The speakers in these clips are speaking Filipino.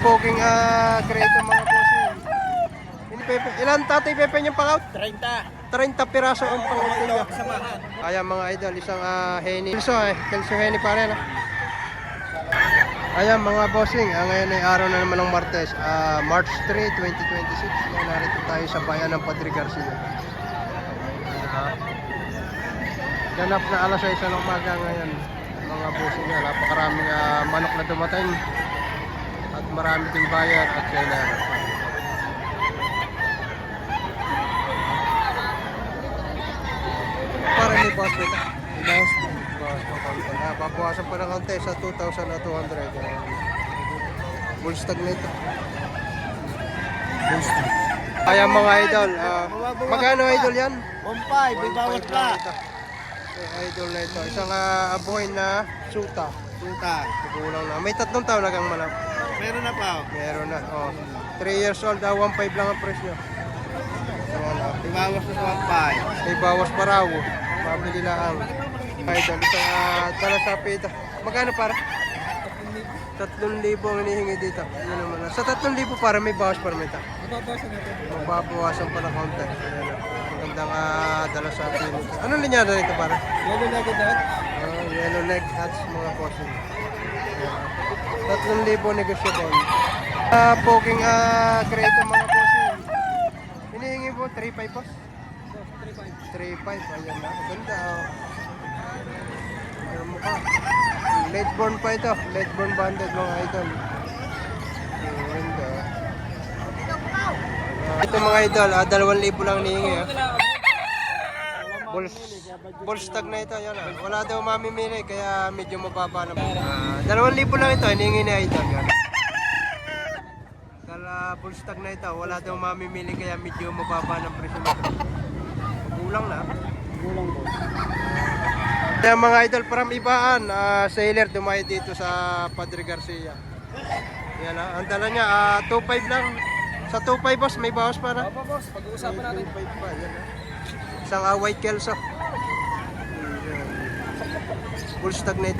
Poking kreto mga bossing. Ilan tatay Pepe niyang pangout? 30 piraso ang pangout niya. Ayan mga idol, isang Henny. Kelso Henny pare na. Ayan mga bossing, ngayon ay araw na naman ng Martes, March 3, 2026. Yan, narito tayo sa bayan ng Padre Garcia. Ganap na alas 6 ng umaga ngayon mga bossing. Napakaraming manok na dumating at marami ding buyer at seller. Para may boss nito. Babawasan pa ng konti sa 2,200. Bullstag nito. Bullstag. Ayan mga idol. Magkano idol yan? 1.5, may bawas pa. Idol na ito. Isang abuhay na suta. Kulang na. May 3 taon na kang malak. Meron na pa. Meron na. 3 years old. 1.5 lang ang presyo. May bawas na sa 1.5. May bawas pa raw. Mabili lang. Idol. Isang talasapit. Magkano para? 3,000 ang hinihingi dito. Yun naman. Sa 3,000 para may bawas para may ta. Mababawasan pa ng konti. Magandang dalasapit. Anong linyada nito para? Yellow leg at Yellow leg hats mga bossing. 3,000 negosyable. Poking kreto mga bossing. Hinihingi po 3.5 boss? 3.5. Ayan na. Maganda. Ayan mo ka. Late born pa ito. Late born banded mga idol. Maganda. Ito mga idol. 2,000 lang hinihingi. Bullstag na ito. Yan, wala daw mamimili kaya medyo mababa na. 2,000 lang ito. Hinihingi na idol. Yan. Bullstag na ito. Wala daw mamimili kaya medyo mababa ng presyo nito. Kulang na. Kaya mga idol, param ibaan, sailor dumayo dito sa Padre Garcia. Yan ang dala niya, 2.5 lang. Sa 2.5 boss, may bawas pa na? Opo boss, pag-uusapan natin. 2.5 pa, yan Isang white kelso. Full stag net.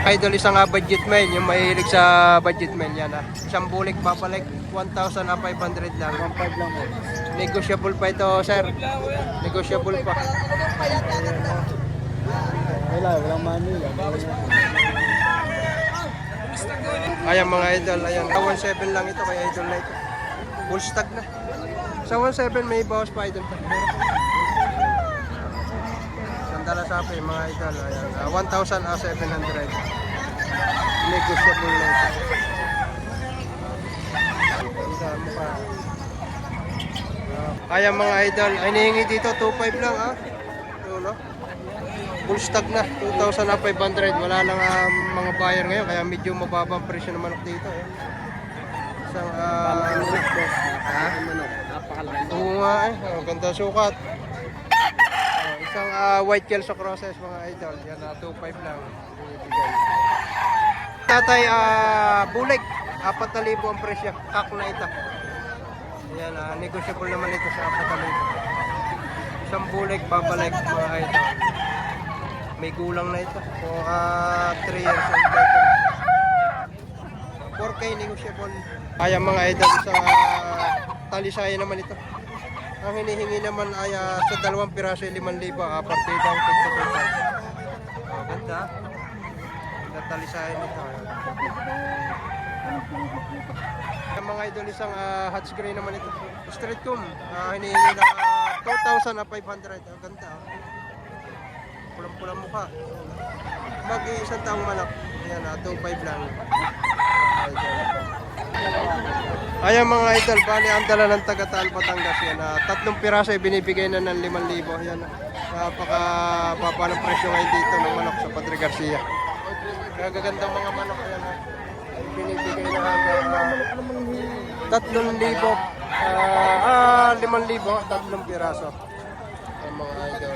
Idol, isang budget mail, yung mahilig sa budget mail yan Isang bulik papalik, 1,500 lang. 1.5 lang po. Negotiable pa ito, sir. Negotiable pa. Walang money. Ayan mga idol, ayan. 1.7 lang ito kay idol na ito. Full stag na. Sa 1.7 may bawas pa idol pa. Sandala sapi mga idol, ayan. 1,700. Negotiable na ito. Ganda mo pa. Ayan mga idol, ay hinihingi dito 2.5 lang Ito, full stag na 2,500. Wala lang mga buyer ngayon kaya medyo mababa ang presyo ng manok dito Isang Napakalaki. oo nga ganda sukat. Isang white kelso crosses mga idol. Yan 2.5 lang binibigay. Tatay bulik 4,000 ang presyo. Kak na ito. Yan, negotiable naman ito sa 4,000. Isang bulik, babalik mga idol. May gulang na ito. So, 3 years old na ito. 4K negotiable. Ayan mga idol, isang talisaya naman ito. Ang hinihingi naman ay sa 2 piraso 5,000. Partida ang 55. Ganda. Ganda talisaya nito. Ang mga idol, isang hot gray naman ito. Street comb. Hinihingi na 2,500. Ang ganda. Pulang-pulang mukha. Mag-iisang taong manok. Ayan 2.5 lang. Ayan mga idol, bali ang dala ng Tagataan, Batangas. Yan 3 piraso ay binibigay na ng 5,000. Yan napakababa ng presyo ngayon dito ng manok sa Padre Garcia. Gagagandang mga manok. Ayan binibigay na hanggang 3,000. 5,000, 3 piraso. Ang mga idol.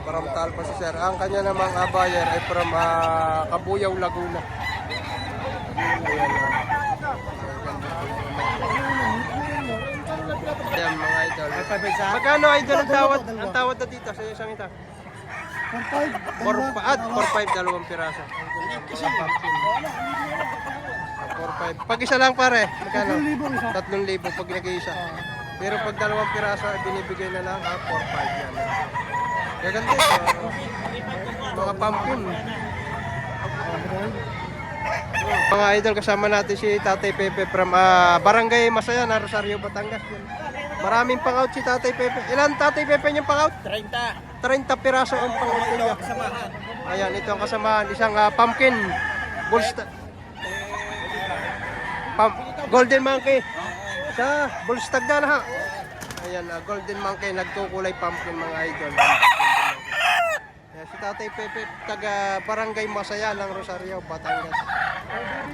From Talpa si sir. Ang kanya namang buyer ay from Kabuyaw, Laguna. Ayan mga idol. Magkano idol ang tawad na dito sa isang ito? 4.5 dalawang piraso. 4.5. Pag isa lang pare, magkano? 3,000 pag nag-iisa. Pero pag dalawang piraso, binibigay na lang 4.5 yan. Gaganda ito. Mga pumpkin. Mga idol, kasama natin si Tatay Pepe from Barangay Masaya na Rosario, Batangas. Maraming pang-out si Tatay Pepe. Ilan Tatay Pepe niyang pang-out? 30 piraso ang pang-out niya. Ayan, ito ang kasamahan. Isang pumpkin. Golden monkey. Sa bullstag na ha. Ayan, golden monkey. Nagkukulay pumpkin mga idol. Ayan, si Tatay Pepe, taga Barangay Masaya ng Rosario, Batangas.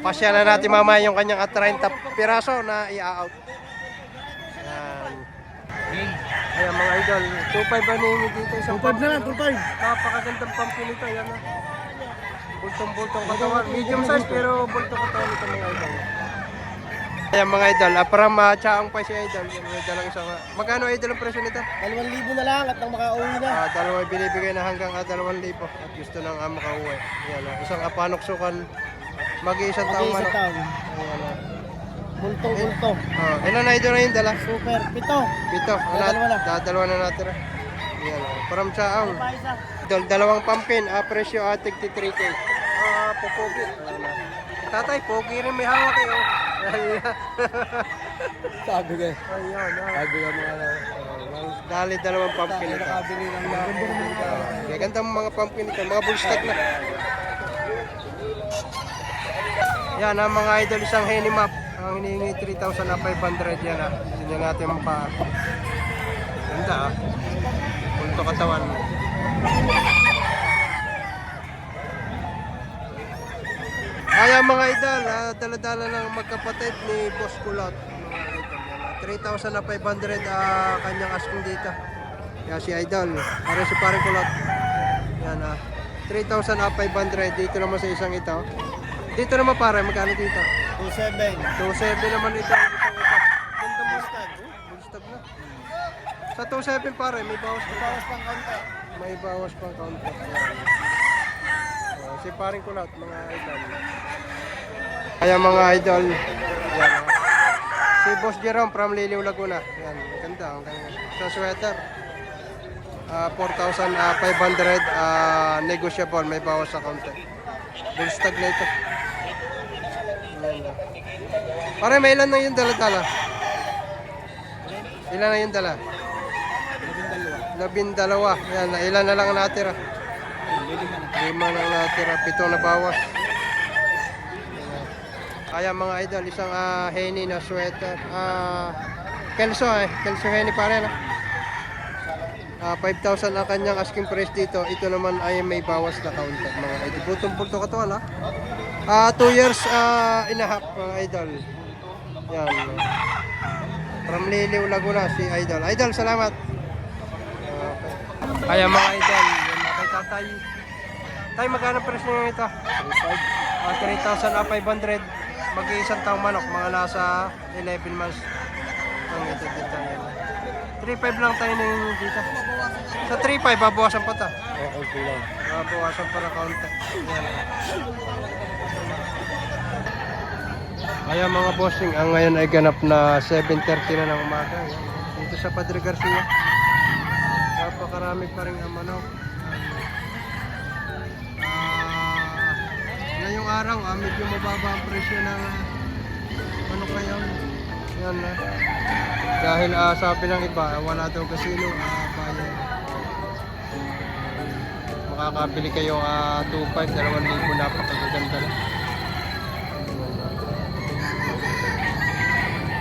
Pasyalan natin mamaya yung kanyang 30 piraso na i-out. Ayan mga idol, 2.5 ba nihingi dito? 2.5 na lang, 2.5. Napakagandang pumpkin ito, yan na. Bultong-bultong katawan. Medium size pero bultong katawan ito mga idol. Ayan mga idol, from Chaong pa si idol. Yan, may dalang isang, magkano idol ang presyo nito? 2,000 na lang at nang makauwi na. Dalawa binibigay na hanggang 2,000 at gusto nang makauwi. Yan, isang panuksukan, mag-iisang taong manok. Ayan, Bulto. Ilan na idol na yung dala? Super. 7. Dalawa na natin. Yan, from Chaong. Dalawang pumpkin, presyo 33K. Pupogi. Tatay, pogi rin may hawak kayo. Sabi ka. Ayun, Sabi ka mga dali dalawang pumpkin ito. nakabili ng mga. Ganda mga pumpkin ito, mga bullstock na. Yan ang mga idol, isang henny map. Ang hinihingi 3,500 yan ha. Tignan natin mukha. Ganda ha. Punto katawan. Ayan mga idol, dala-dala ng magkapatid ni Boss Kulot. 3,500 kanyang asking dito. Kaya si idol, para si Parang Kulot. Yan 3,500 dito naman sa isang ito. Dito naman pare, magkano dito? 2,700. 2,700 naman ito. Ganda mustag. Mustag na. Sa 2,700 pare, may bawas pa. Pang konti. May bawas pang kaunti. Si Paring Kulot, mga idol. Kaya mga idol, yan. Si Boss Jerome from Liliw, Laguna. Yan, ganda. Sa sweater. 4,500 negotiable, may bawas sa kaunti. Bullstag na ito. Pare, may ilan na yung dala-dala? Ilan na yung dala? 12. Yan, ilan na lang natira? 5 na natira, 7 na bawas. Kaya mga idol, isang henny na sweater. Kelso henny pare na. 5,000 ang kanyang asking price dito. Ito naman ay may bawas na kaunti mga idol. Butong-bulto ka to ha. 2 years and a half mga idol. Yan. From Liliw, Laguna si idol. Idol, salamat. Kaya mga idol, yan na kay tatay. Tay, magkano presyo nyo ito? 3,500. Mag-iisang taong manok, mga nasa 11 months. Ang ito dito. 3,500 lang tayo na yung dito. Sa 3,500, babawasan pa ito. Okay lang. Babawasan pa na kaunti. Yan. Kaya mga bossing, ang ngayon ay ganap na 7:30 na ng umaga. Yan. Dito sa Padre Garcia. Napakarami pa rin ang manok. Ngayong araw, medyo mababa ang presyo ng manok ngayon. Yan na. Dahil sabi ng iba, wala daw kasino, bayan. Makakabili kayo 2,500, 2,000, napakaganda na.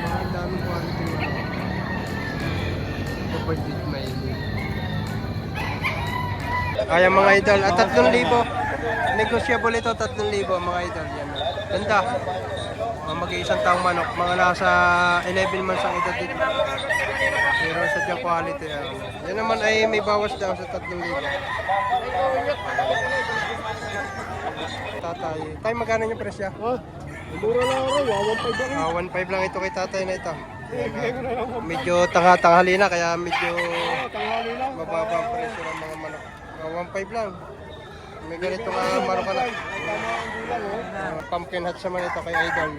Ang daming quality na. Budget may. Kaya mga idol, 3,000. Negotiable ito, 3,000 mga idol. Yan. Ganda. Mag-iisang taong manok. Mga nasa 11 months ang edad dito. Pero sa diyang quality. Yan naman ay may bawas daw sa 3,000. Tatay. Tay, magkano yung presyo? Mura lang ako, 1,500 lang. 1,500 lang ito kay tatay na ito. Medyo tanghali na kaya medyo Tanghali lang. mababa ang presyo ng mga manok. 1.5 lang. May ganito nga manok ka na. Pumpkin hats naman ito kay Idol.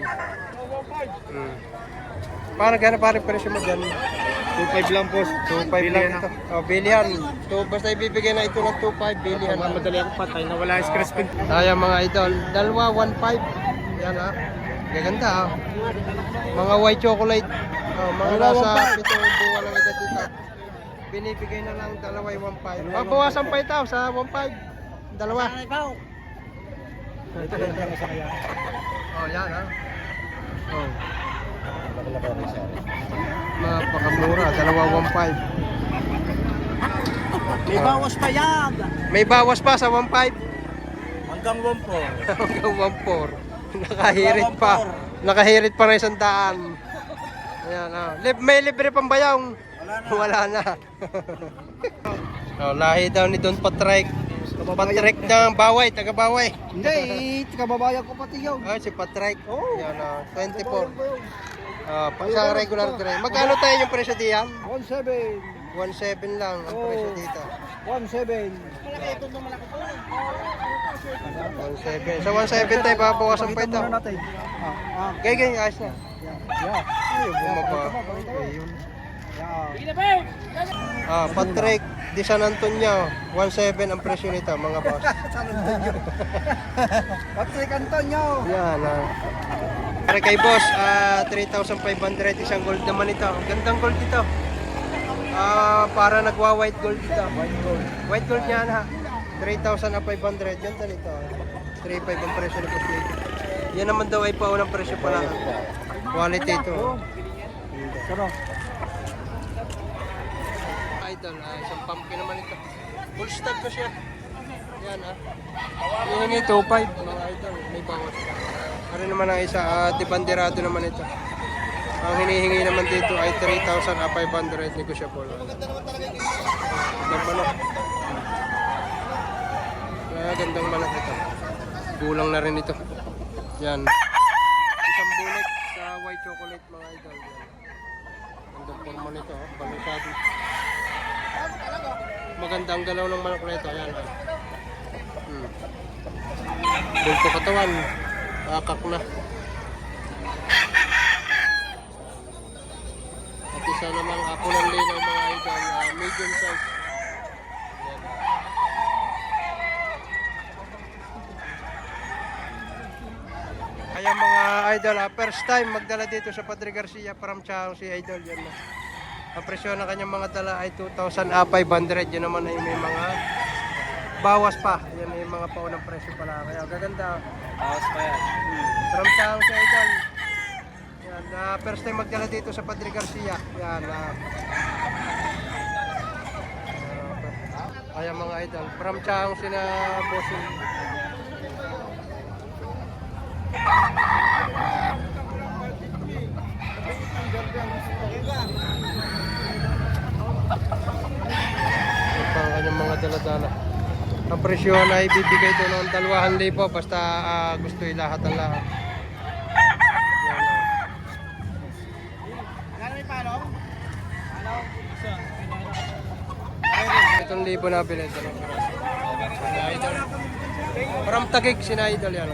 Paano gano'n pa rin presyo mo dyan? 2.5 lang po. 2.5 lang ito. Oh, bilihan. So, basta ibibigay na ito ng 2.5, bilihan. Madali ako patay na wala yung scratch pin. Ayan mga idol, dalawa 1.5. Yan ha. Gaganda ha. Mga white chocolate. Oh, mga nasa 7 buwan lang ito dito. Binibigay na lang dalawa yung 1.5. Babawasan pa ito sa 1.5. Dalawa. Ito lang sa kaya. Oh, yan ha. Oh. Napakamura, dalawa 1.5. May bawas pa yan. May bawas pa sa 1.5. Hanggang 1.4. Hanggang 1.4. Nakahirit pa. Nakahirit pa na 100. Ayan, may libre pang bayong. Wala na. Oh, lahi daw ni Don Patrick. Patrick ng Baway, taga Baway. Hindi, kababayan ko pati yun. Si Patrick. Yan, 24. Isang regular grade. Magkano tayo yung presyo diyan? 1.7. 1.7 lang ang presyo dito. 1.7. 1.7. Sa 1.7 tayo, babawasan pa ito. natin. Gay, ayos na. Yeah. Ay, bumaba. Ayun. Yeah. Patrick di San Antonio, 1.7 ang presyo nito, mga boss. Patrick Antonio. Yan, Para kay boss, 3,500 isang gold naman ito. Gandang gold ito. Para nagwa-white gold ito. White gold yan ha. 3,500 yan nito. 3,500 ang presyo nito. Yan naman daw ay paunang presyo pala. Quality ito. Ano? Idol, isang pumpkin naman ito. Full stock na siya. Yan Hihingi 2.5 mga idol. May bawas. Ano naman ang isa, dibanderado naman ito. Ang hinihingi naman dito ay 3,500 negotiable. Gandang manok. Gandang manok ito. Gulang na rin ito. Yan. Isang bulik sa white chocolate mga idol. Gandang forma nito. Balisado. Magandang galaw ng manok na ito. Ayan. Bulto katawan. Akak na. At isa namang ako ng linaw mga idol. Medium size. Ayan mga idol. First time magdala dito sa Padre Garcia. From Chang si idol. Yan na. Ang presyo ng kanyang mga dala ay 2,500. Yan naman ay may mga bawas pa. Yan ay mga paunang presyo pala. Kaya gaganda. Bawas pa yan. From Chang si Idol. Yan. First time magdala dito sa Padre Garcia. Yan. Ayan mga idol. From Chang sina Bossing. Ang kanyang mga dala-dala. Ang presyo na ibibigay ito ng 2,000 basta gusto lahat ang lahat. Itong libo na bilhin ito. From Taguig, sina Idol yan.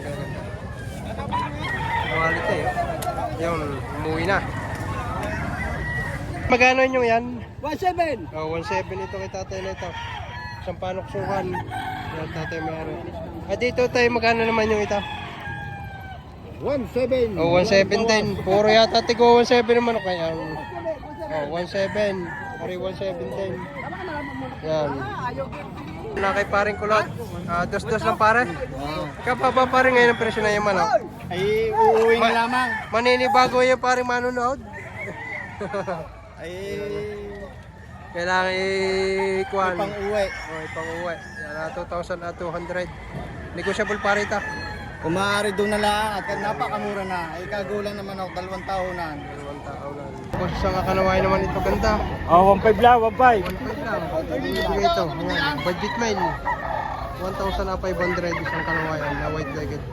Quality yun, umuwi na. Magkano nyo yan? 1.7. 1.7 ito kay tatay na ito. Isang panoksuhan. Yan tatay mayroon. Dito tayo magkano naman yung ito? 1.7. 1.7 din. Puro yata tigo 1.7 naman. Kaya 1.7. Pari 1.7 din. Yan. Na kay paring kulot. Dos-dos lang pare. Kapaba pare ngayon ang presyo na yung manok. Ay, uuwi na lamang. Maninibago yung paring manunood. Ay, Kailangan i-kuhan. pang-uwi. Pang-uwi. Yan, 2,200. Negotiable pa rin ito. Kung maaari doon na lang at napakamura na. Ay, kagulang naman ako, 2 taonan. 2 taon. Tapos isang akanawain naman ito. Ganda. 1.5 lang, 1.5. 1.5 lang. Ibigay ito. Ayan. Budget mail. 1,500 isang kanawayan na white jacket.